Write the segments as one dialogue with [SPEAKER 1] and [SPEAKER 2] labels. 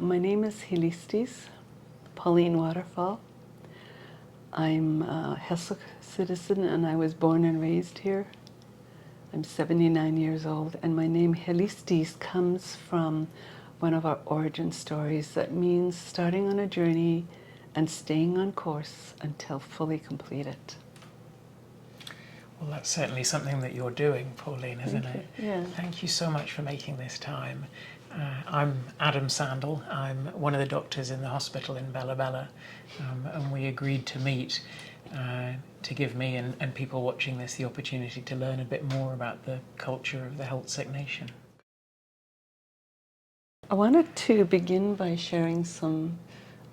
[SPEAKER 1] my name is Hilistis, Pauline Waterfall. I'm a Heiltsuk citizen and I was born and raised here. I'm 79 years old, and my name Hilistis comes from one of our origin stories that means starting on a journey and staying on course until fully completed.
[SPEAKER 2] Well, that's certainly something that you're doing, Pauline, isn't
[SPEAKER 1] Thank
[SPEAKER 2] it?
[SPEAKER 1] you. Yeah.
[SPEAKER 2] Thank you so much for making this time. I'm Adam Sandell. I'm one of the doctors in the hospital in Bella Bella, and we agreed to meet to give me and people watching this the opportunity to learn a bit more about the culture of the Heiltsuk Nation.
[SPEAKER 1] I wanted to begin by sharing some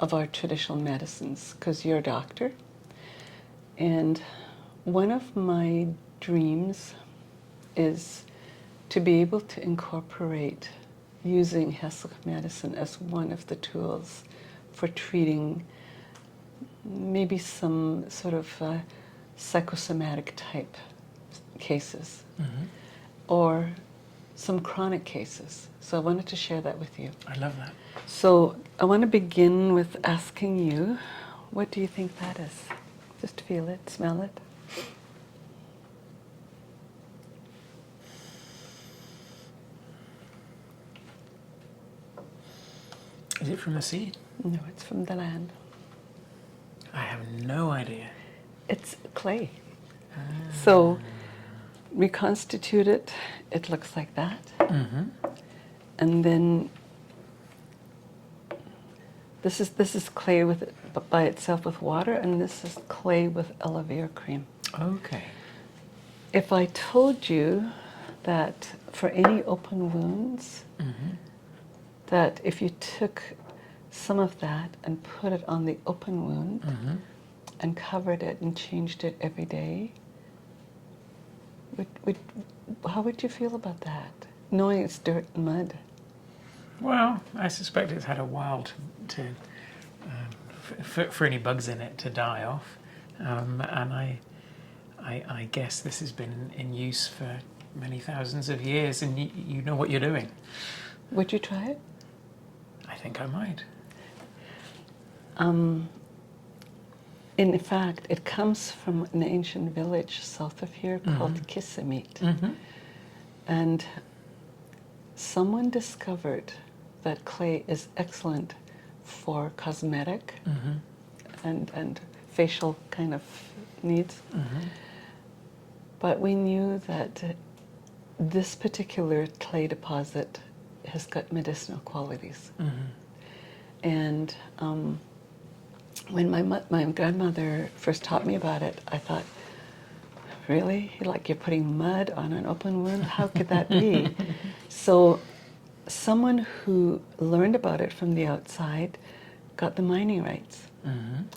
[SPEAKER 1] of our traditional medicines, because you're a doctor. And one of my dreams is to be able to incorporate using Heiltsuk medicine as one of the tools for treating maybe some sort of psychosomatic type cases, or some chronic cases. So I wanted to share that with you.
[SPEAKER 2] I love that.
[SPEAKER 1] So I want to begin with asking you, what do you think that is? Just feel it, smell it.
[SPEAKER 2] Is it from the sea?
[SPEAKER 1] No, it's from the land.
[SPEAKER 2] I have no idea.
[SPEAKER 1] It's clay. So reconstitute it, it looks like that. And then this is clay with by itself with water, and this is clay with aloe vera cream.
[SPEAKER 2] Okay.
[SPEAKER 1] If I told you that for any open wounds, that if you took some of that and put it on the open wound and covered it and changed it every day, how would you feel about that? Knowing it's dirt and mud.
[SPEAKER 2] Well, I suspect it's had a while for any bugs in it to die off, and I guess this has been in use for many thousands of years, and you know what you're doing.
[SPEAKER 1] Would you try it?
[SPEAKER 2] I think I might.
[SPEAKER 1] In fact, it comes from an ancient village south of here called Kissimmee. And someone discovered that clay is excellent for cosmetic and facial kind of needs. But we knew that this particular clay deposit has got medicinal qualities. And when my grandmother first taught me about it, I thought, really? Like you're putting mud on an open wound? How could that be? So someone who learned about it from the outside got the mining rights.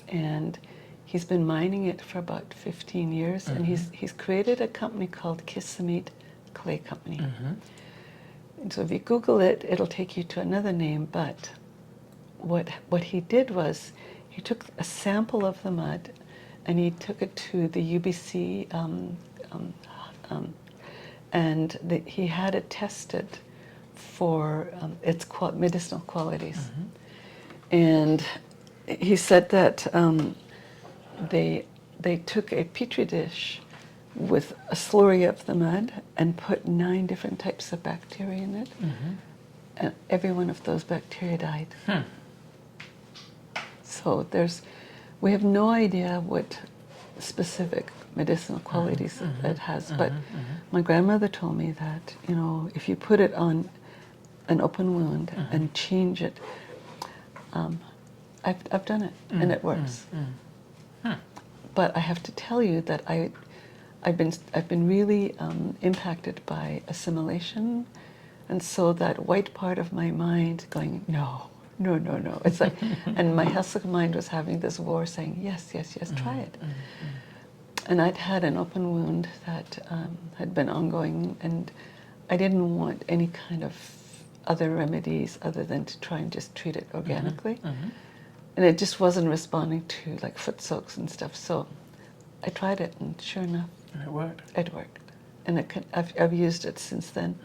[SPEAKER 1] And he's been mining it for about 15 years, and he's created a company called Kissimmee Clay Company. And so if you Google it, it'll take you to another name, but what he did was he took a sample of the mud and he took it to the UBC and he had it tested for its medicinal qualities. And he said that they took a petri dish with a slurry of the mud and put 9 different types of bacteria in it, and every one of those bacteria died. So we have no idea what specific medicinal qualities it has, but my grandmother told me that, you know, if you put it on an open wound and change it, I've done it and it works. But I have to tell you that I've been really impacted by assimilation, and so that white part of my mind going, no. It's like, and my Heiltsuk mind was having this war saying, yes, try it. And I'd had an open wound that had been ongoing, and I didn't want any kind of other remedies other than to try and just treat it organically. And it just wasn't responding to like foot soaks and stuff. So I tried it, and sure enough,
[SPEAKER 2] it worked.
[SPEAKER 1] It worked, and I've used it since then.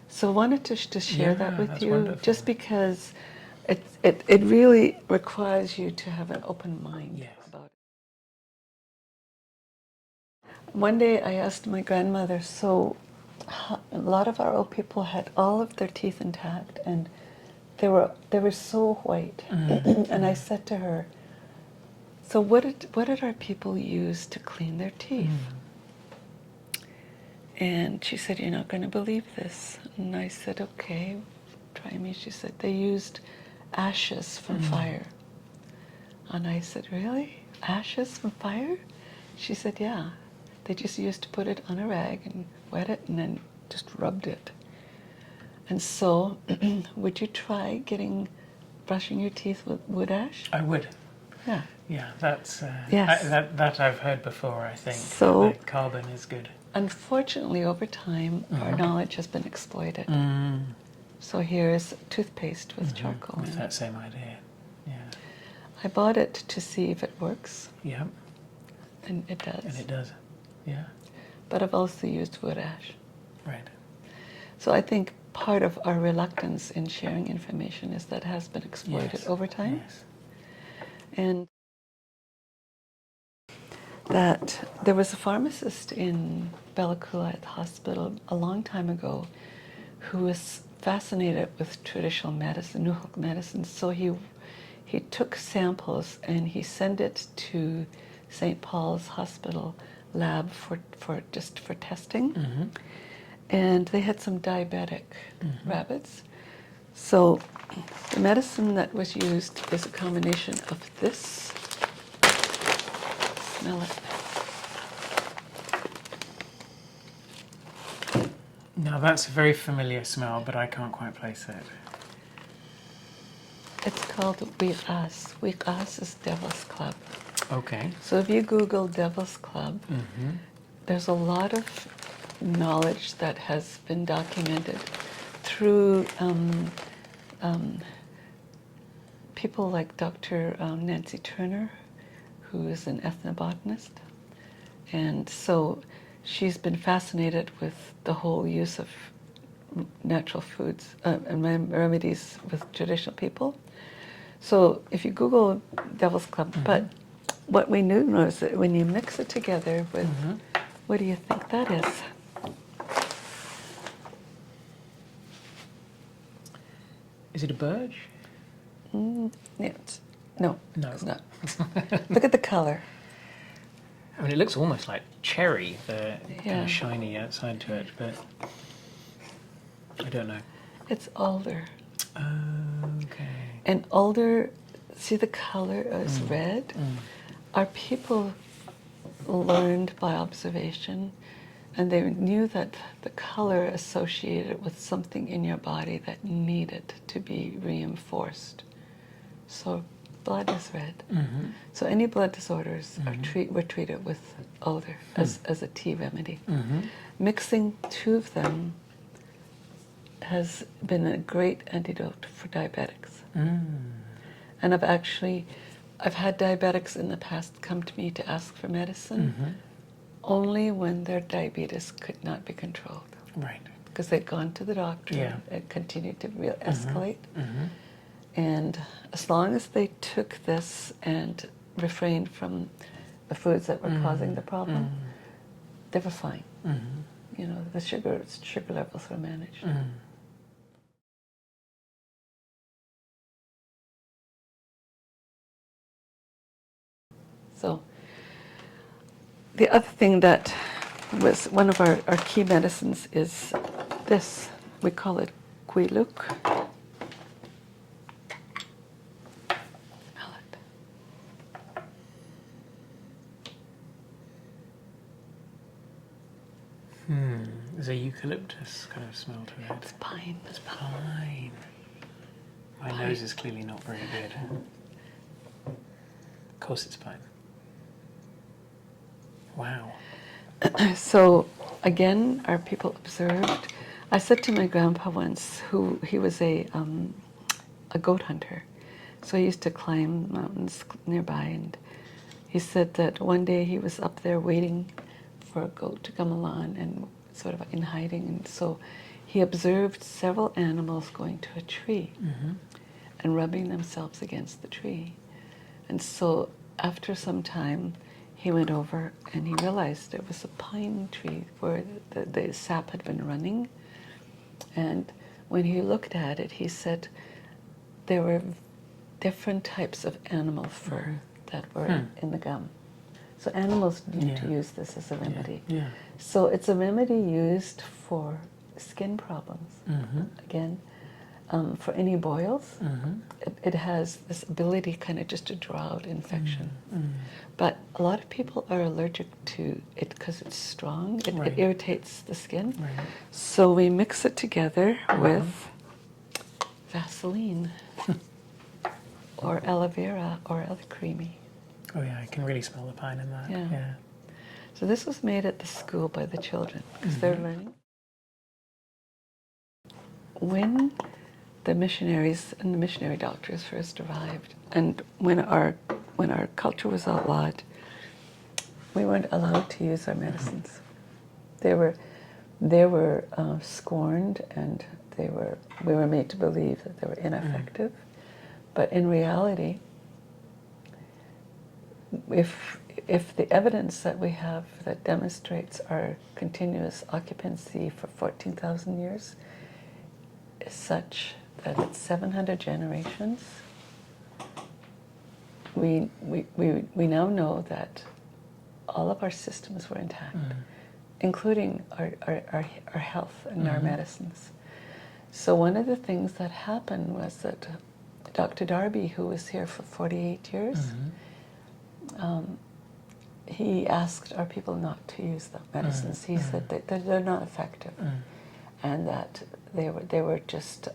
[SPEAKER 1] So I wanted to share that with you,
[SPEAKER 2] wonderful.
[SPEAKER 1] just because It really requires you to have an open mind
[SPEAKER 2] Yes.
[SPEAKER 1] about it. One day I asked my grandmother, so a lot of our old people had all of their teeth intact, and they were so white. And I said to her, so what did our people use to clean their teeth? And she said, you're not going to believe this. And I said, okay, try me. She said, they used ashes from fire. And I said, really? Ashes from fire? She said, yeah. They just used to put it on a rag and wet it and then just rubbed it. And so, would you try brushing your teeth with wood ash?
[SPEAKER 2] I would.
[SPEAKER 1] Yeah.
[SPEAKER 2] Yeah, that's
[SPEAKER 1] Yes.
[SPEAKER 2] that I've heard before. I think
[SPEAKER 1] So-
[SPEAKER 2] the carbon is good.
[SPEAKER 1] Unfortunately, over time, our knowledge has been exploited. So here's toothpaste with charcoal
[SPEAKER 2] With
[SPEAKER 1] in
[SPEAKER 2] that
[SPEAKER 1] it.
[SPEAKER 2] same idea. Yeah.
[SPEAKER 1] I bought it to see if it works,
[SPEAKER 2] Yeah.
[SPEAKER 1] and it does.
[SPEAKER 2] And it does. Yeah.
[SPEAKER 1] But I've also used wood ash.
[SPEAKER 2] Right.
[SPEAKER 1] So I think part of our reluctance in sharing information is that it has been exploited
[SPEAKER 2] Yes.
[SPEAKER 1] over time.
[SPEAKER 2] Yes.
[SPEAKER 1] And that there was a pharmacist in Bellacoola at the hospital a long time ago who was fascinated with traditional medicine, Nuhuk medicine. So he took samples and he sent it to St. Paul's Hospital lab for testing. And they had some diabetic rabbits. So the medicine that was used is a combination of this. Smell it.
[SPEAKER 2] Now that's a very familiar smell, but I can't quite place it.
[SPEAKER 1] It's called Wi'as. Wi'as is Devil's Club.
[SPEAKER 2] Okay.
[SPEAKER 1] So if you Google Devil's Club, there's a lot of knowledge that has been documented through people like Dr. Nancy Turner, who is an ethnobotanist. And so she's been fascinated with the whole use of natural foods and remedies with traditional people. So if you Google Devil's Club, but what we do know is that when you mix it together with, what do you think that is?
[SPEAKER 2] Is it a birch?
[SPEAKER 1] Yeah, no,
[SPEAKER 2] No.
[SPEAKER 1] it's not. Look at the color.
[SPEAKER 2] I mean, it looks almost like cherry, the kind
[SPEAKER 1] Yeah.
[SPEAKER 2] of shiny outside to it, but I don't know.
[SPEAKER 1] It's alder.
[SPEAKER 2] Okay.
[SPEAKER 1] And alder, see the color is red? Our people learned by observation, and they knew that the color associated with something in your body that needed to be reinforced. So blood is red. So any blood disorders were treated with alder as a tea remedy. Mixing two of them has been a great antidote for diabetics. And I've had diabetics in the past come to me to ask for medicine only when their diabetes could not be controlled.
[SPEAKER 2] Right.
[SPEAKER 1] Because they'd gone to the doctor,
[SPEAKER 2] Yeah.
[SPEAKER 1] it continued to escalate. And as long as they took this and refrained from the foods that were causing the problem, they were fine. You know, the sugar levels were managed. So the other thing that was one of our key medicines is this. We call it Quiluk. Smell it.
[SPEAKER 2] There's a eucalyptus kind of smell to it.
[SPEAKER 1] It's pine.
[SPEAKER 2] It's pine. My nose is clearly not very good. Of course it's pine. Wow.
[SPEAKER 1] So again, our people observed. I said to my grandpa once, he was a goat hunter, so he used to climb mountains nearby, and he said that one day he was up there waiting for a goat to come along and sort of in hiding, and so he observed several animals going to a tree, and rubbing themselves against the tree. And so after some time, he went over and he realized it was a pine tree where the sap had been running. And when he looked at it, he said there were different types of animal fur that were in the gum. So animals need to use this as a remedy.
[SPEAKER 2] Yeah.
[SPEAKER 1] So it's a remedy used for skin problems. Again, for any boils, it has this ability kind of just to draw out infection. But a lot of people are allergic to it because it's strong. It irritates the skin. So we mix it together with Vaseline or aloe vera or other creamy.
[SPEAKER 2] Oh yeah, I can really smell the pine in that.
[SPEAKER 1] Yeah. So this was made at the school by the children because they're learning. When the missionaries and the missionary doctors first arrived, and when our culture was outlawed, we weren't allowed to use our medicines. They were scorned, and we were made to believe that they were ineffective. But in reality, if the evidence that we have that demonstrates our continuous occupancy for 14,000 years is such that it's 700 generations, we now know that all of our systems were intact, including our health and our medicines. So one of the things that happened was that Dr. Darby, who was here for 48 years, he asked our people not to use the medicines. He said that they're not effective, and that they were just,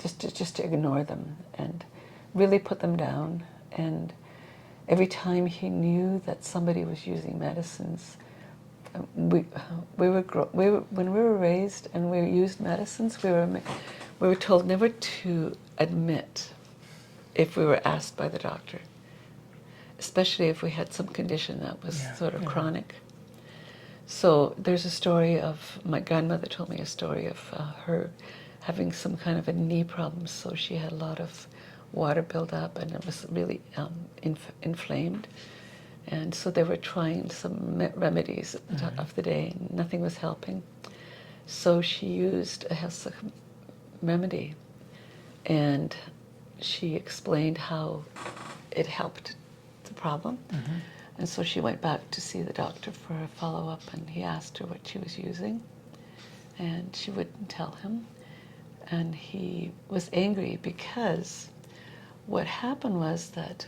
[SPEAKER 1] just to ignore them and really put them down. And every time he knew that somebody was using medicines, when we were raised and we used medicines, we were told never to admit if we were asked by the doctor, especially if we had some condition that was sort of chronic. So there's a story of, my grandmother told me a story of her having some kind of a knee problem, so she had a lot of water build up and it was really inflamed. And so they were trying some remedies of the day and nothing was helping. So she used a Heiltsuk remedy, and she explained how it helped the problem. And so she went back to see the doctor for a follow-up, and he asked her what she was using, and she wouldn't tell him. And he was angry because what happened was that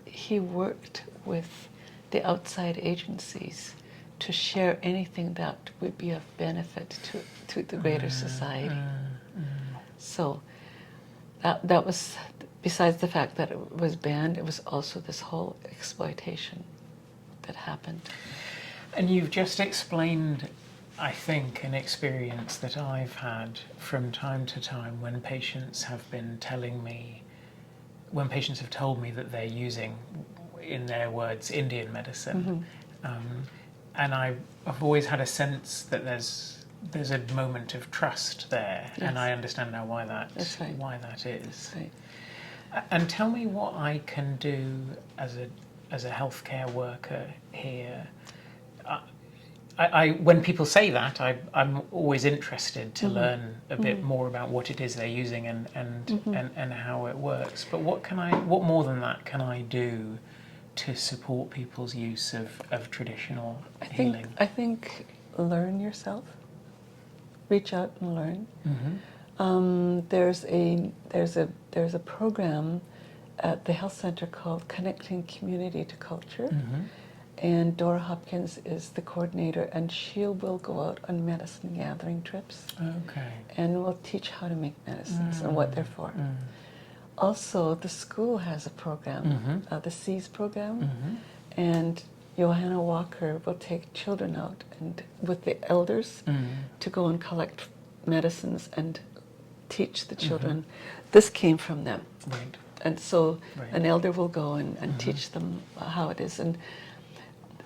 [SPEAKER 1] he worked with the outside agencies to share anything that would be of benefit to the greater society. So that was, besides the fact that it was banned, it was also this whole exploitation that happened.
[SPEAKER 2] And you've just explained, I think, an experience that I've had from time to time when patients have been telling me, when patients have told me that they're using, in their words, Indian medicine. And I've always had a sense that there's a moment of trust there, and I understand now why that is.
[SPEAKER 1] That's right.
[SPEAKER 2] And tell me what I can do as a healthcare worker here. When people say that, I'm always interested to learn a bit more about what it is they're using and how it works. But what more than that can I do to support people's use of traditional healing?
[SPEAKER 1] I think learn yourself. Reach out and learn. There's a program at the health center called Connecting Community to Culture, and Dora Hopkins is the coordinator, and she will go out on medicine gathering trips.
[SPEAKER 2] Okay.
[SPEAKER 1] And will teach how to make medicines and what they're for. Also, the school has a program, the SEAS program, and Johanna Walker will take children out and with the elders to go and collect medicines and teach the children. This came from them.
[SPEAKER 2] Right.
[SPEAKER 1] And so an elder will go and teach them how it is. And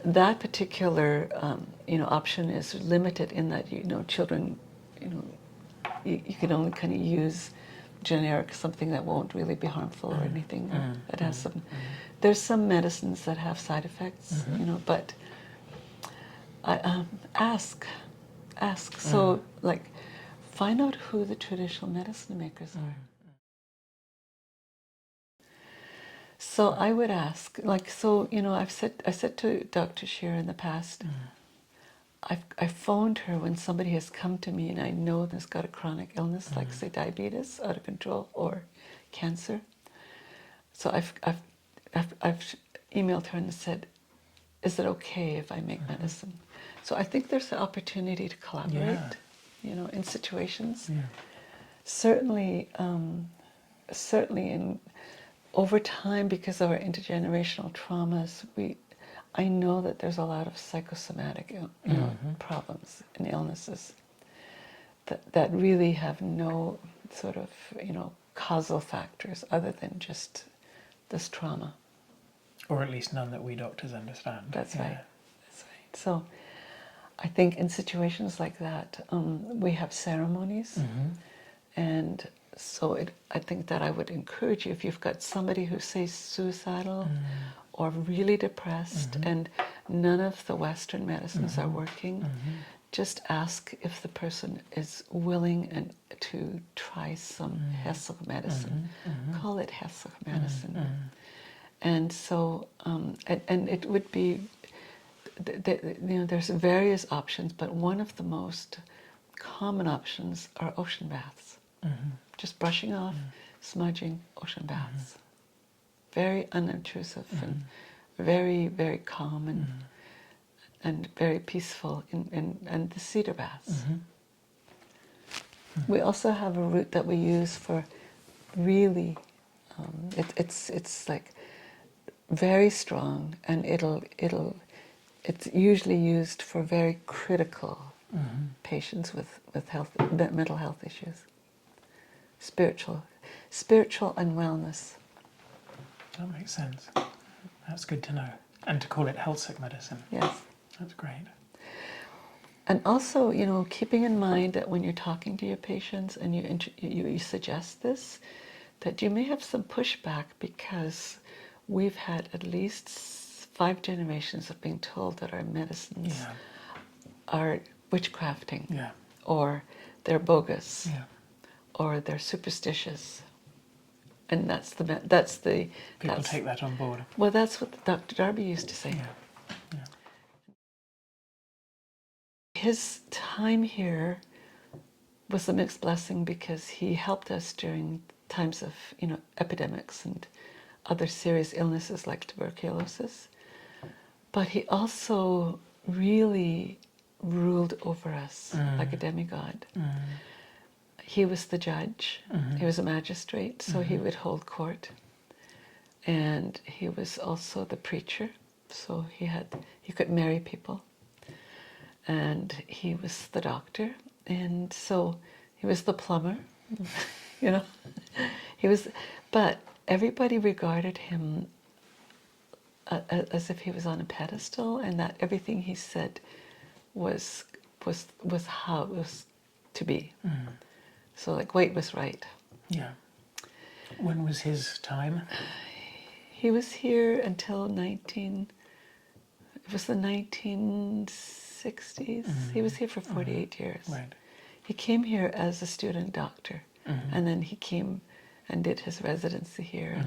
[SPEAKER 1] that particular option is limited in that children, you can only kind of use generic, something that won't really be harmful or anything. It has some. There's some medicines that have side effects, you know, but ask. So, like, find out who the traditional medicine makers are. So I would ask, like, so, you know, I said to Dr. Shearer in the past, I phoned her when somebody has come to me and I know there's got a chronic illness, like, say, diabetes, out of control, or cancer. So I've emailed her and said, is it okay if I make medicine? So I think there's an opportunity to collaborate, you know, in situations. Certainly, certainly over time, because of our intergenerational traumas, I know that there's a lot of psychosomatic, you know, problems and illnesses that really have no sort of, you know, causal factors other than just this trauma.
[SPEAKER 2] Or at least none that we doctors understand.
[SPEAKER 1] That's right. That's right. So I think in situations like that, we have ceremonies, and so I think that I would encourage you, if you've got somebody who's, say, suicidal or really depressed, and none of the Western medicines are working, just ask if the person is willing to try some Heiltsuk medicine. Call it Heiltsuk medicine. And so, and it would be, you know, there's various options, but one of the most common options are ocean baths. Just brushing off, smudging, ocean baths. Very unobtrusive and very, very calm and very peaceful, and the cedar baths. We also have a root that we use for really, it's like very strong, and it's usually used for very critical patients with mental health issues, spiritual and wellness.
[SPEAKER 2] That makes sense. That's good to know. And to call it Heiltsuk medicine.
[SPEAKER 1] Yes.
[SPEAKER 2] That's great.
[SPEAKER 1] And also, you know, keeping in mind that when you're talking to your patients and you suggest this, that you may have some pushback, because we've had at least 5 generations of being told that our medicines are witchcrafting, or they're bogus, or they're superstitious. And
[SPEAKER 2] People take that on board.
[SPEAKER 1] Well, that's what Dr. Darby used to say. His time here was a mixed blessing, because he helped us during times of, you know, epidemics and other serious illnesses like tuberculosis. But he also really ruled over us like a demigod. He was the judge. He was a magistrate, so he would hold court. And he was also the preacher, so he could marry people. And he was the doctor, and so he was the plumber, you know. But everybody regarded him as if he was on a pedestal, and that everything he said was how it was to be. So, like, Waite was right.
[SPEAKER 2] Yeah. When was his time?
[SPEAKER 1] He was here until the 1960s. He was here for 48 years.
[SPEAKER 2] Right.
[SPEAKER 1] He came here as a student doctor, and then he came and did his residency here,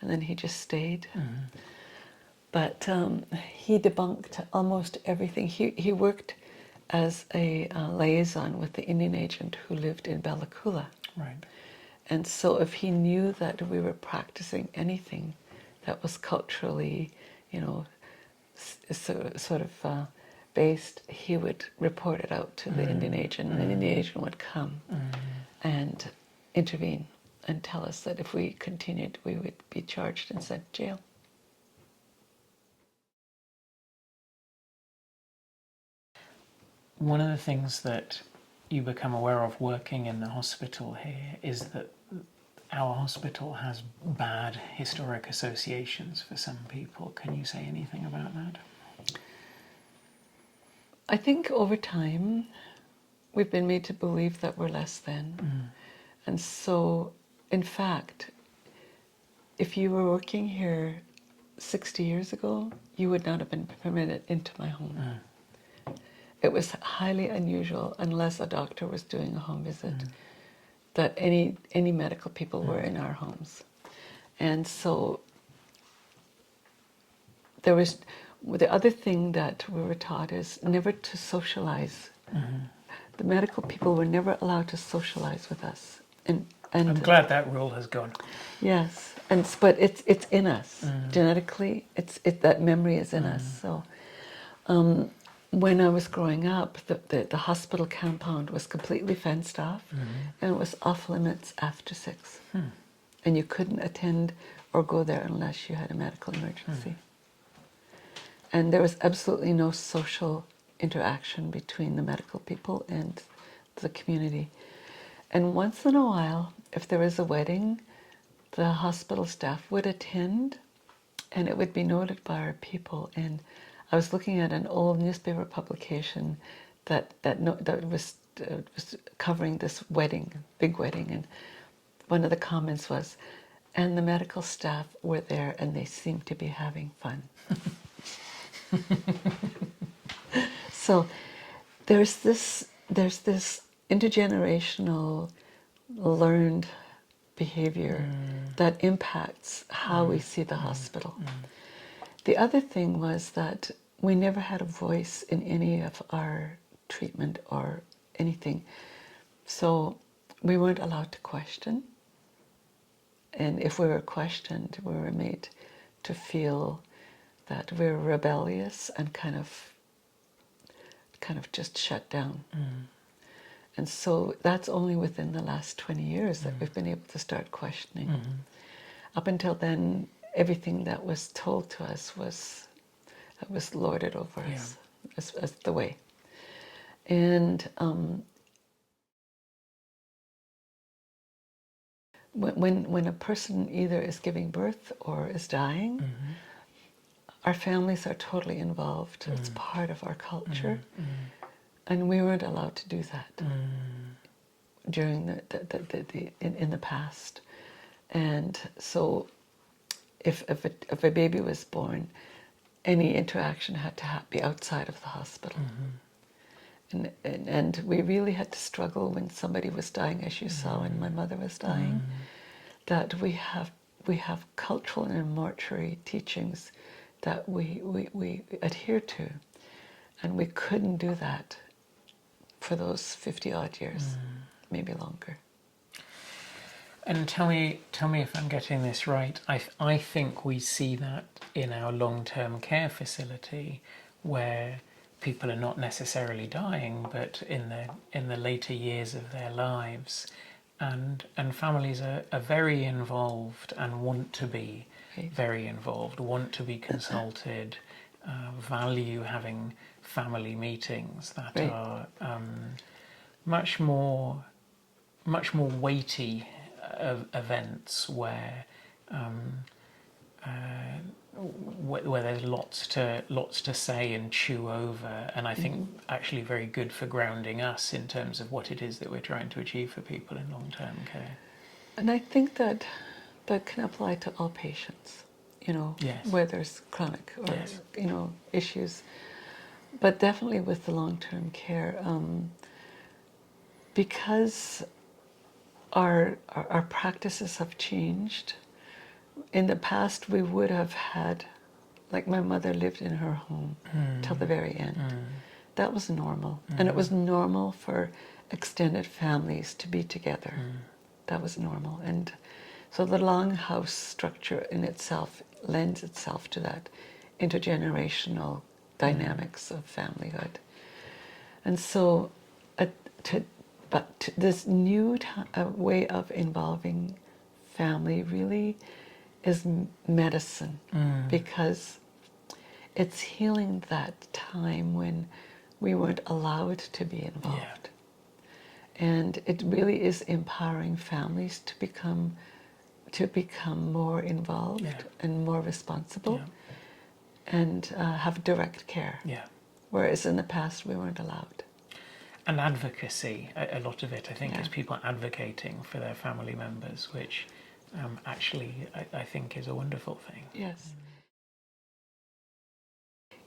[SPEAKER 1] and then he just stayed. But he debunked almost everything. He worked as a liaison with the Indian agent who lived in Bellacoola.
[SPEAKER 2] Right.
[SPEAKER 1] And so if he knew that we were practicing anything that was culturally, you know, sort of based, he would report it out to the Indian agent, and the Indian agent would come and intervene and tell us that if we continued, we would be charged and sent to jail.
[SPEAKER 2] One of the things that you become aware of working in the hospital here is that our hospital has bad historic associations for some people. Can you say anything about that?
[SPEAKER 1] I think over time we've been made to believe that we're less than, And so, in fact, if you were working here 60 years ago, you would not have been permitted into my home. It was highly unusual, unless a doctor was doing a home visit, that any medical people were in our homes. And so there was, the other thing that we were taught is never to socialize. The medical people were never allowed to socialize with us. And
[SPEAKER 2] I'm glad that rule has gone.
[SPEAKER 1] yes, but it's in us genetically. That memory is in us. So when I was growing up, the hospital compound was completely fenced off, and it was off limits after 6, and you couldn't attend or go there unless you had a medical emergency. And there was absolutely no social interaction between the medical people and the community. And once in a while, if there was a wedding, the hospital staff would attend, and it would be noted by our people. And I was looking at an old newspaper publication that was covering this wedding, big wedding, and one of the comments was, "And the medical staff were there, and they seemed to be having fun." So there's this intergenerational learned behavior that impacts how we see the hospital. The other thing was that we never had a voice in any of our treatment or anything. So we weren't allowed to question. And if we were questioned, we were made to feel that we were rebellious and kind of just shut down. And so that's only within the last 20 years that we've been able to start questioning. Up until then, everything that was told to us was lorded over us as the way. And when a person either is giving birth or is dying, our families are totally involved. It's part of our culture. And we weren't allowed to do that during in the past. And so if a baby was born, any interaction had to be outside of the hospital. And we really had to struggle when somebody was dying, as you saw when my mother was dying, that we have cultural and mortuary teachings that we adhere to. And we couldn't do that for those 50 odd years, maybe longer.
[SPEAKER 2] And tell me if I'm getting this right. I think we see that in our long-term care facility, where people are not necessarily dying, but in the later years of their lives, and families are very involved and want to be very involved, want to be consulted, value having family meetings that are much more weighty events where there's lots to say and chew over, and I think actually very good for grounding us in terms of what it is that we're trying to achieve for people in long-term care.
[SPEAKER 1] And I think that can apply to all patients, where there's chronic or issues, but definitely with the long-term care, because our practices have changed. In the past, we would have had, like my mother lived in her home till the very end. That was normal. And it was normal for extended families to be together. That was normal. And so the longhouse structure in itself lends itself to that intergenerational dynamics of familyhood. And so this new way of involving family really is medicine, because it's healing that time when we weren't allowed to be involved. And it really is empowering families to become more involved and more responsible and have direct care. Whereas in the past we weren't allowed.
[SPEAKER 2] And advocacy, a lot of it, I think, is people advocating for their family members, which actually I think is a wonderful thing.
[SPEAKER 1] Yes.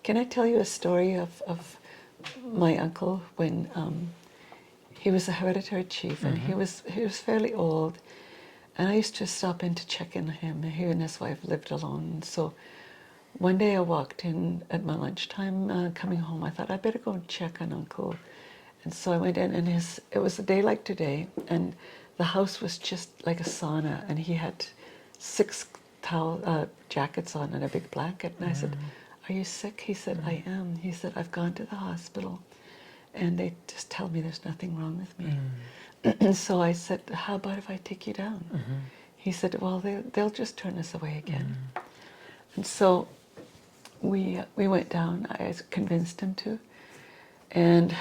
[SPEAKER 1] Can I tell you a story of my uncle when he was a hereditary chief, and he was fairly old, and I used to stop in to check in on him. He and his wife lived alone, so one day I walked in at my lunchtime coming home. I thought I better go and check on Uncle. And so I went in, and it was a day like today, and the house was just like a sauna, and he had 6 jackets on and a big blanket. And I said, "Are you sick?" He said, "I am." He said, "I've gone to the hospital, and they just tell me there's nothing wrong with me." And so I said, "How about if I take you down?" He said, "Well, they'll just turn us away again." And so we went down. I convinced him to, and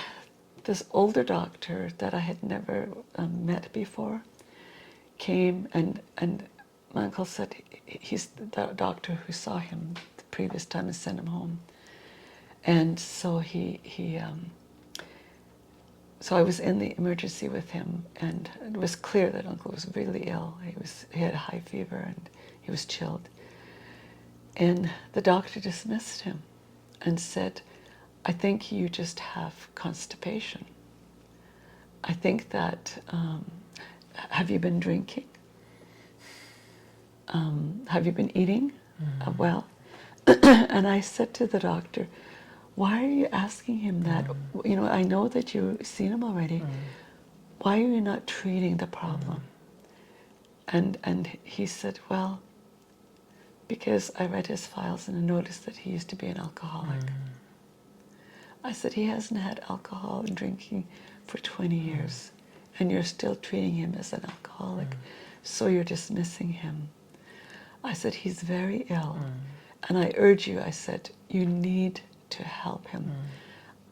[SPEAKER 1] this older doctor that I had never met before came, and my uncle said he's the doctor who saw him the previous time and sent him home. And so so I was in the emergency with him, and it was clear that Uncle was really ill. He had a high fever and he was chilled. And the doctor dismissed him and said, "I think you just have constipation. I think that, have you been drinking? Have you been eating well?" And I said to the doctor, "Why are you asking him that? You know, I know that you've seen him already. Why are you not treating the problem?" And he said, "Well, because I read his files and I noticed that he used to be an alcoholic." I said, "He hasn't had alcohol and drinking for 20 years, and you're still treating him as an alcoholic, so you're dismissing him." I said, "He's very ill, and I urge you," I said, "you need to help him."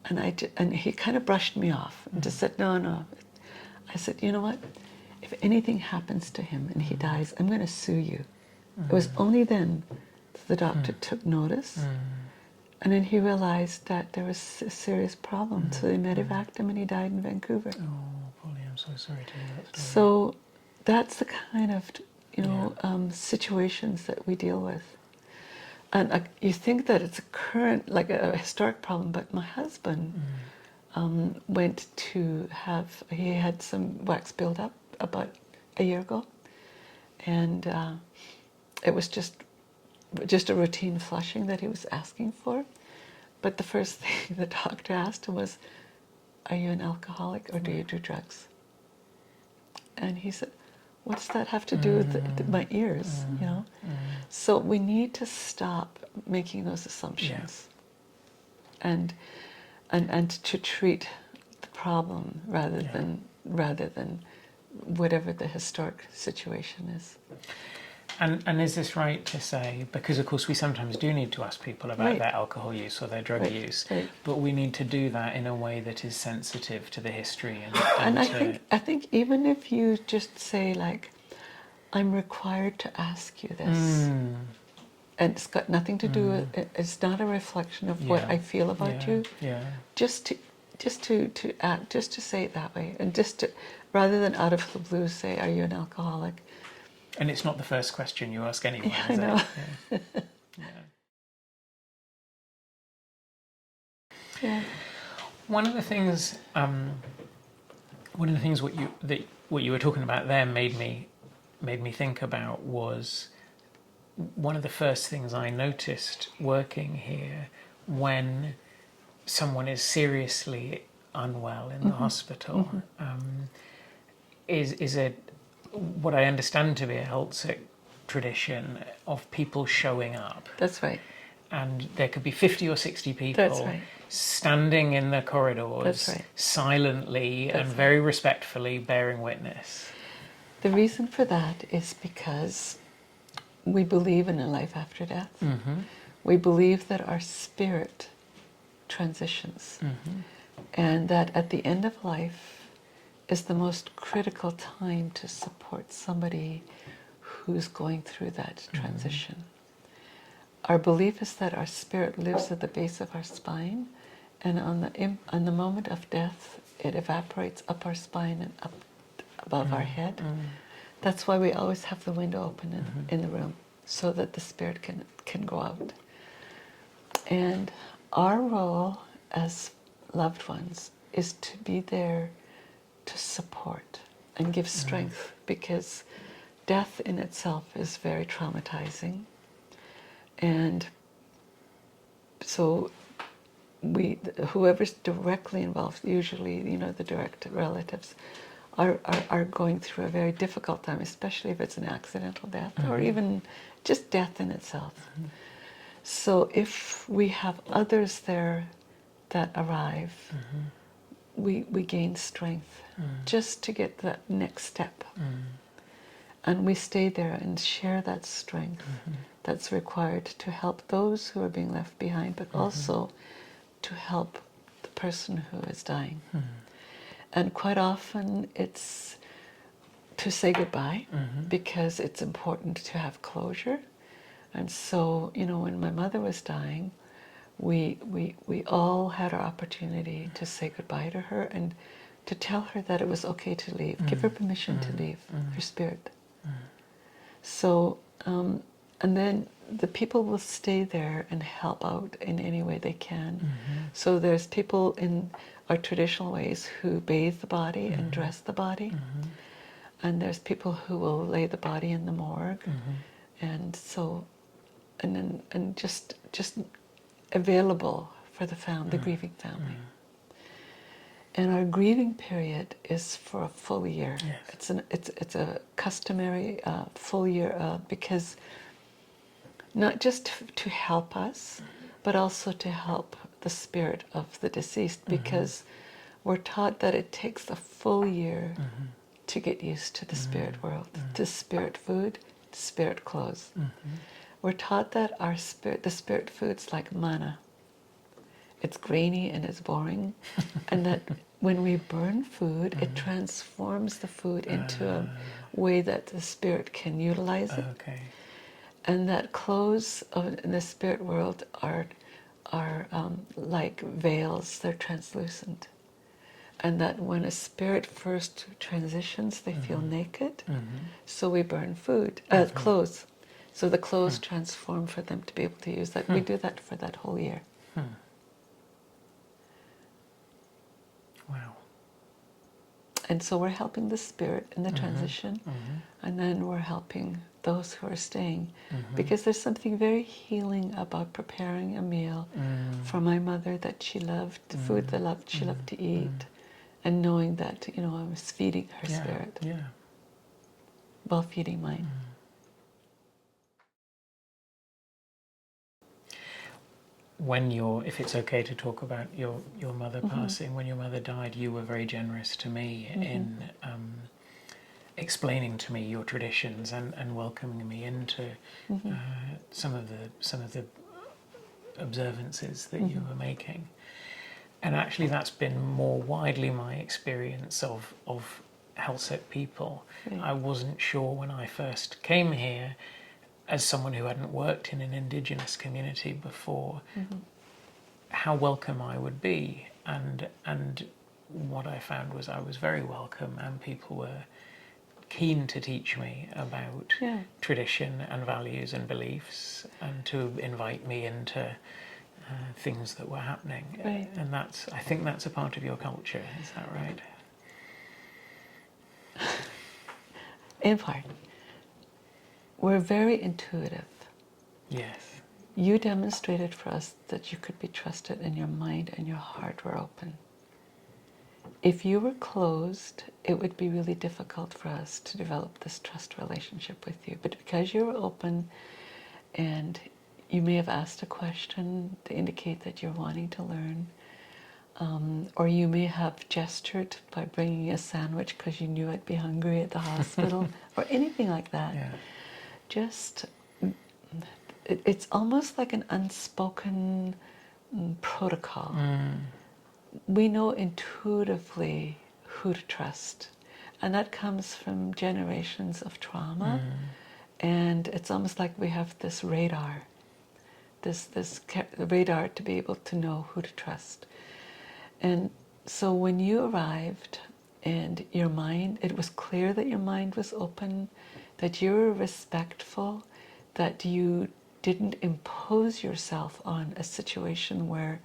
[SPEAKER 1] And he kind of brushed me off and just said, no. I said, "You know what? If anything happens to him and he dies, I'm going to sue you." It was only then that the doctor took notice. And then he realized that there was a serious problem. So they medevaced him and he died in Vancouver.
[SPEAKER 2] Oh, Pauline, I'm so sorry to hear that story.
[SPEAKER 1] So that's the kind of, situations that we deal with. And you think that it's a current, like a historic problem, but my husband went to he had some wax buildup about a year ago. And it was just a routine flushing that he was asking for. But the first thing the doctor asked him was, "Are you an alcoholic or do you do drugs?" And he said, "What does that have to do with my ears?" So we need to stop making those assumptions, and to treat the problem rather than whatever the historic situation is.
[SPEAKER 2] And is this right to say, because of course we sometimes do need to ask people about their alcohol use or their drug use, but we need to do that in a way that is sensitive to the history and
[SPEAKER 1] I think even if you just say, like, "I'm required to ask you this," and it's got nothing to do with it, it's not a reflection of what I feel about you. Just to act, just to say it that way, and just to, rather than out of the blue say, "Are you an alcoholic?"
[SPEAKER 2] And it's not the first question you ask anyone,
[SPEAKER 1] I know.
[SPEAKER 2] One of the things what you were talking about there made me think about was one of the first things I noticed working here when someone is seriously unwell in the hospital is what I understand to be a Heiltsuk tradition of people showing up.
[SPEAKER 1] That's right.
[SPEAKER 2] And there could be 50 or 60 people standing in the corridors silently and very respectfully bearing witness.
[SPEAKER 1] The reason for that is because we believe in a life after death. We believe that our spirit transitions, and that at the end of life is the most critical time to support somebody who's going through that transition. Our belief is that our spirit lives at the base of our spine, and on the moment of death, it evaporates up our spine and up above our head. That's why we always have the window open in the room, so that the spirit can go out. And our role as loved ones is to be there to support and give strength, because death in itself is very traumatizing. And so whoever's directly involved, usually, the direct relatives, are going through a very difficult time, especially if it's an accidental death or even just death in itself. So if we have others there that arrive, we gain strength just to get that next step. And we stay there and share that strength that's required to help those who are being left behind, but also to help the person who is dying. And quite often it's to say goodbye, because it's important to have closure. And so, when my mother was dying, we all had our opportunity to say goodbye to her and to tell her that it was okay to leave, give her permission to leave, her spirit. So, and then the people will stay there and help out in any way they can. So there's people in our traditional ways who bathe the body and dress the body. And there's people who will lay the body in the morgue. And so, and just available for the grieving family. And our grieving period is for a full year. Yes. It's a customary full year because not just to help us, but also to help the spirit of the deceased, because we're taught that it takes a full year to get used to the spirit world, to spirit food, to spirit clothes. We're taught that the spirit food's like manna. It's grainy and it's boring, and that when we burn food, it transforms the food into a way that the spirit can utilize it.
[SPEAKER 2] Okay.
[SPEAKER 1] And that clothes in the spirit world are like veils; they're translucent. And that when a spirit first transitions, they feel naked. So we burn clothes. So the clothes transform for them to be able to use that. We do that for that whole year.
[SPEAKER 2] Wow.
[SPEAKER 1] And so we're helping the spirit in the transition, and then we're helping those who are staying, because there's something very healing about preparing a meal for my mother that she loved, food that she loved to eat, and knowing that, I was feeding her spirit while feeding mine.
[SPEAKER 2] If it's okay to talk about your mother passing, when your mother died, you were very generous to me in explaining to me your traditions and welcoming me into some of the observances that you were making. And actually, that's been more widely my experience of Heiltsuk people.
[SPEAKER 1] Right.
[SPEAKER 2] I wasn't sure when I first came here, as someone who hadn't worked in an indigenous community before, how welcome I would be. And what I found was I was very welcome, and people were keen to teach me about tradition and values and beliefs, and to invite me into things that were happening.
[SPEAKER 1] Right.
[SPEAKER 2] And I think that's a part of your culture, is that right?
[SPEAKER 1] In part. We're very intuitive.
[SPEAKER 2] Yes.
[SPEAKER 1] You demonstrated for us that you could be trusted, and your mind and your heart were open. If you were closed, it would be really difficult for us to develop this trust relationship with you. But because you were open, and you may have asked a question to indicate that you're wanting to learn, or you may have gestured by bringing a sandwich because you knew I'd be hungry at the hospital, or anything like that. Just, it's almost like an unspoken protocol. We know intuitively who to trust, and that comes from generations of trauma. And it's almost like we have this radar, this radar to be able to know who to trust. And So when you arrived and your mind, it was clear that your mind was open, that you were respectful, that you didn't impose yourself on a situation where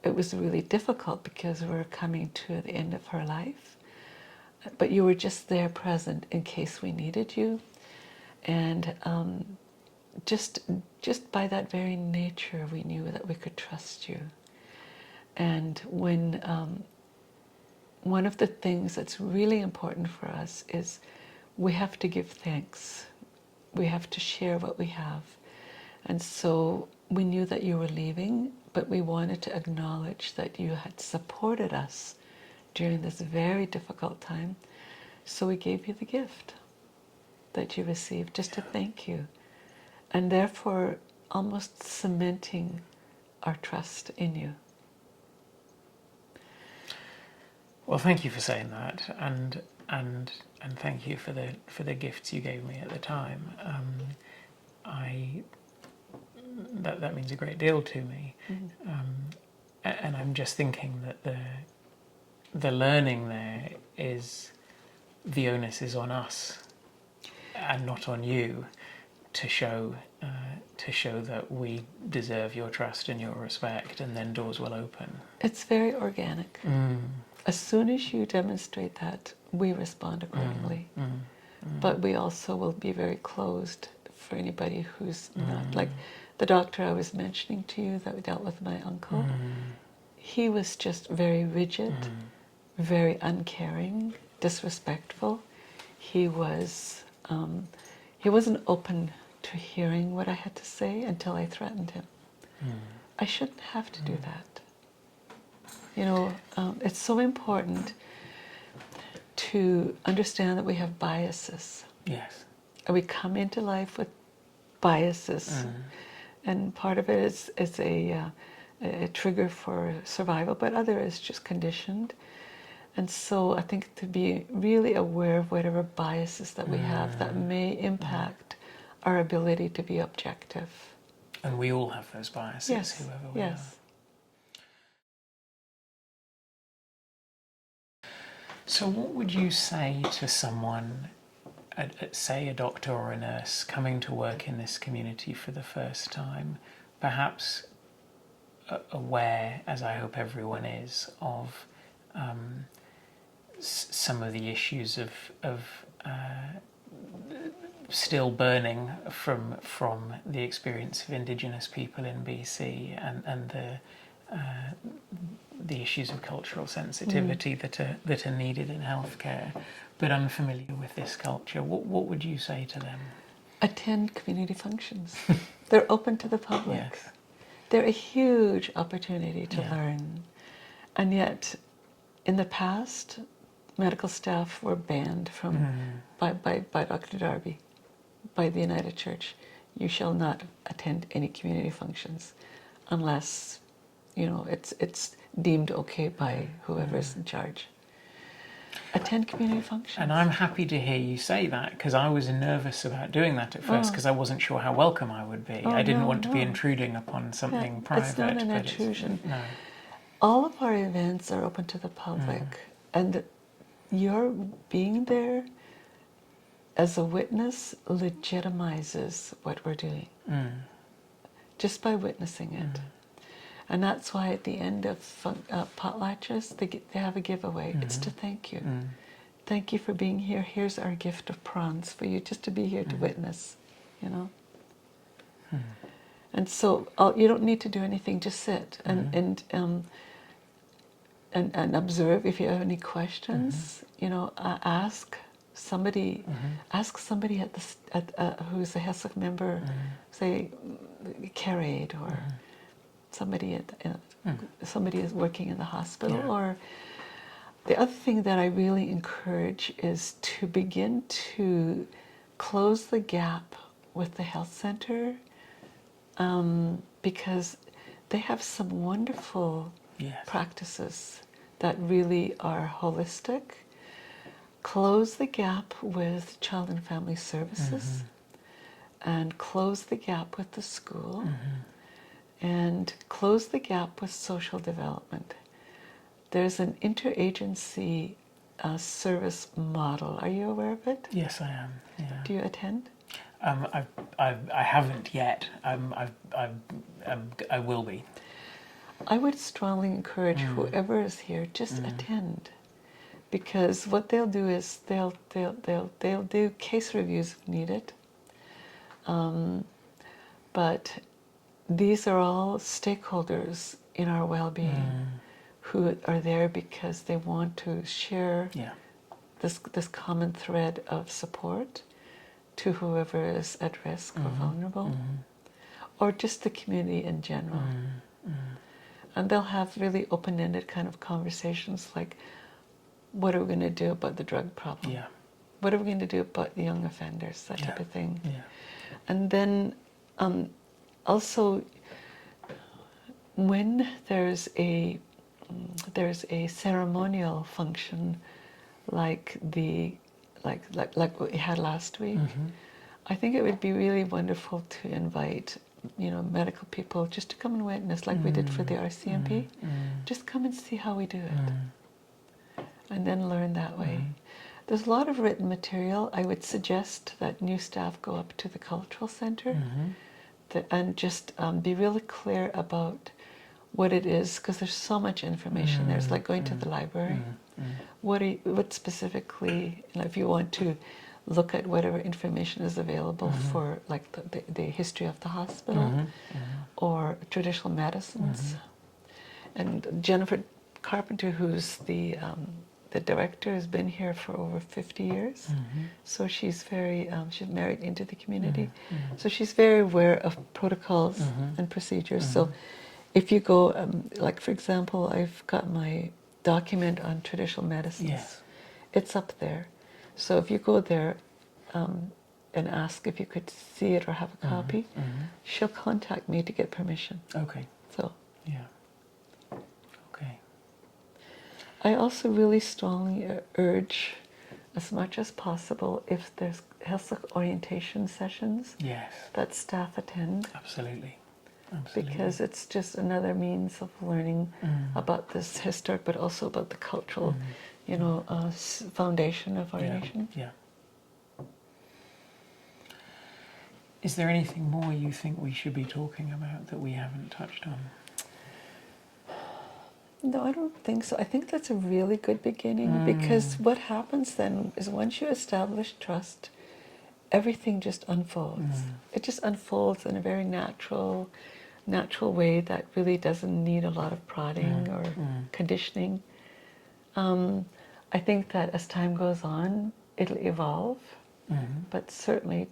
[SPEAKER 1] it was really difficult because we were coming to the end of her life. But you were just there present in case we needed you. And just by that very nature, we knew that we could trust you. And when one of the things that's really important for us is we have to give thanks. We have to share what we have. And so we knew that you were leaving, but we wanted to acknowledge that you had supported us during this very difficult time. So we gave you the gift that you received, just to thank you. And therefore, almost cementing our trust in you.
[SPEAKER 2] Well, thank you for saying that, and thank you for the gifts you gave me at the time. That means a great deal to me, and I'm just thinking that the learning there is the onus is on us, and not on you, to show that we deserve your trust and your respect, and then doors will open.
[SPEAKER 1] It's very organic. As soon as you demonstrate that, we respond accordingly. But we also will be very closed for anybody who's not. Like the doctor I was mentioning to you that dealt with my uncle, he was just very rigid, very uncaring, disrespectful. He wasn't open to hearing what I had to say until I threatened him. I shouldn't have to do that. You know, it's so important to understand that we have biases.
[SPEAKER 2] Yes.
[SPEAKER 1] And we come into life with biases. And part of it is a trigger for survival, but other is just conditioned. And so I think to be really aware of whatever biases that we have that may impact our ability to be objective.
[SPEAKER 2] And we all have those biases,
[SPEAKER 1] Yes.
[SPEAKER 2] whoever we
[SPEAKER 1] Yes.
[SPEAKER 2] are. So what would you say to someone, say a doctor or a nurse, coming to work in this community for the first time, perhaps aware, as I hope everyone is, of some of the issues of still burning from the experience of Indigenous people in BC and the issues of cultural sensitivity that are needed in healthcare, but unfamiliar with this culture? What would you say to them?
[SPEAKER 1] Attend community functions. They're open to the public.
[SPEAKER 2] Yes.
[SPEAKER 1] They're a huge opportunity to learn. And yet, in the past, medical staff were banned from by Dr. Darby, by the United Church. You shall not attend any community functions unless, you know, it's deemed okay by whoever's in charge. Attend community functions.
[SPEAKER 2] And I'm happy to hear you say that, because I was nervous about doing that at first, because I wasn't sure how welcome I would be. I didn't want to be intruding upon something private.
[SPEAKER 1] It's not an intrusion.
[SPEAKER 2] No.
[SPEAKER 1] All of our events are open to the public, and your being there as a witness legitimizes what we're doing, just by witnessing it. And that's why at the end of potlatches, they have a giveaway. It's to thank you. Thank you for being here. Here's our gift of prawns for you, just to be here to witness, you know. And so you don't need to do anything. Just sit and observe. If you have any questions, you know, ask somebody. Ask somebody at who's a Heiltsuk member, say, Carade, or somebody somebody is working in the hospital. Or the other thing that I really encourage is to begin to close the gap with the health center, because they have some wonderful practices that really are holistic. Close the gap with child and family services, and close the gap with the school, and close the gap with social development. there's an interagency service model. Are you aware of it?
[SPEAKER 2] Yes, I am. Yeah.
[SPEAKER 1] Do you attend?
[SPEAKER 2] I haven't yet. I will be.
[SPEAKER 1] I would strongly encourage whoever is here, just attend, because what they'll do is they'll do case reviews if needed. But these are all stakeholders in our well-being who are there because they want to share this common thread of support to whoever is at risk or vulnerable, or just the community in general. And they'll have really open-ended kind of conversations like, what are we going to do about the drug problem?
[SPEAKER 2] Yeah.
[SPEAKER 1] What are we going to do about the young offenders? That type of thing.
[SPEAKER 2] Yeah.
[SPEAKER 1] And then also, when there's a ceremonial function like what we had last week, I think it would be really wonderful to invite, medical people just to come and witness, like we did for the RCMP. Just come and see how we do it, and then learn that way. There's a lot of written material. I would suggest that new staff go up to the cultural center and just be really clear about what it is, because there's so much information there. It's like going to the library. What specifically, if you want to look at whatever information is available for like the history of the hospital or traditional medicines. And Jennifer Carpenter, who's the director, has been here for over 50 years. So she's very, she's married into the community. So she's very aware of protocols and procedures. So if you go, like for example, I've got my document on traditional medicines.
[SPEAKER 2] Yes.
[SPEAKER 1] It's up there. So if you go there and ask if you could see it or have a copy, she'll contact me to get permission.
[SPEAKER 2] Okay.
[SPEAKER 1] So.
[SPEAKER 2] Yeah. Okay.
[SPEAKER 1] I also really strongly urge, as much as possible, if there's Heiltsuk orientation sessions, that staff attend.
[SPEAKER 2] Absolutely.
[SPEAKER 1] Because it's just another means of learning about this historic, but also about the cultural, foundation of our nation.
[SPEAKER 2] Yeah. Is there anything more you think we should be talking about that we haven't touched on?
[SPEAKER 1] No, I don't think so. I think that's a really good beginning, because what happens then is once you establish trust, everything just unfolds. It just unfolds in a very natural way that really doesn't need a lot of prodding or conditioning. I think that as time goes on, it'll evolve, but certainly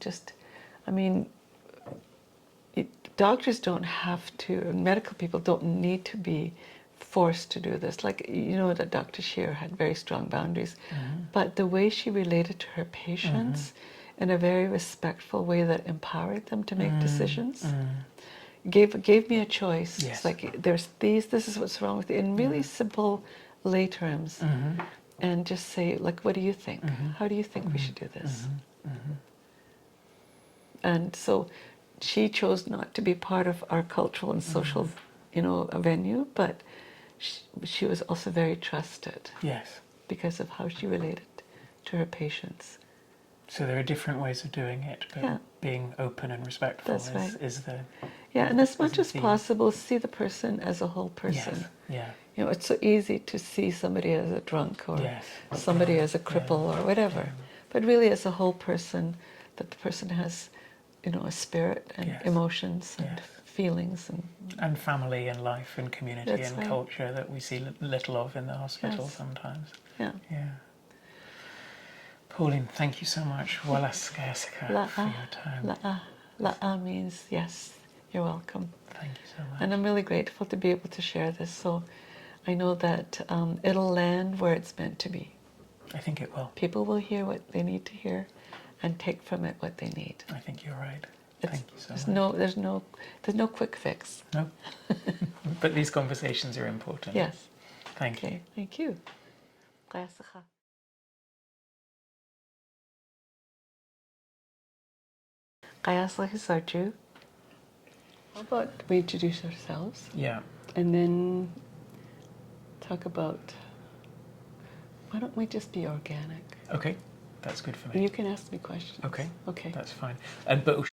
[SPEAKER 1] doctors don't have to, medical people don't need to be forced to do this. Like, that Dr. Shear had very strong boundaries, but the way she related to her patients in a very respectful way that empowered them to make decisions, gave me a choice.
[SPEAKER 2] Yes.
[SPEAKER 1] It's like, this is what's wrong with you, in really simple lay terms, and just say, like, what do you think? How do you think we should do this? And so she chose not to be part of our cultural and social, venue, but she was also very trusted.
[SPEAKER 2] Yes.
[SPEAKER 1] Because of how she related to her patients.
[SPEAKER 2] So there are different ways of doing it, but being open and respectful is the...
[SPEAKER 1] Yeah, and as much as possible, see the person as a whole person.
[SPEAKER 2] Yes. Yeah.
[SPEAKER 1] It's so easy to see somebody as a drunk or somebody as a cripple or whatever, but really as a whole person, that the person has, a spirit and emotions and feelings
[SPEAKER 2] and family and life and community and culture that we see little of in the hospital sometimes.
[SPEAKER 1] Yeah.
[SPEAKER 2] Pauline, thank you so much. Walas Kayasika for your time.
[SPEAKER 1] La'a means yes, you're welcome.
[SPEAKER 2] Thank you so much.
[SPEAKER 1] And I'm really grateful to be able to share this. So I know that it'll land where it's meant to be.
[SPEAKER 2] I think it will.
[SPEAKER 1] People will hear what they need to hear and take from it what they need.
[SPEAKER 2] I think you're right. Thank you so much.
[SPEAKER 1] There's no quick fix.
[SPEAKER 2] No. But these conversations are important.
[SPEAKER 1] Yes.
[SPEAKER 2] Thank you.
[SPEAKER 1] Thank you. Kayasaka. Kayasaka Sarju. How about we introduce ourselves?
[SPEAKER 2] Yeah.
[SPEAKER 1] And then talk about, why don't we just be organic?
[SPEAKER 2] Okay, that's good for me.
[SPEAKER 1] And you can ask me questions.
[SPEAKER 2] Okay,
[SPEAKER 1] Okay.
[SPEAKER 2] that's fine. But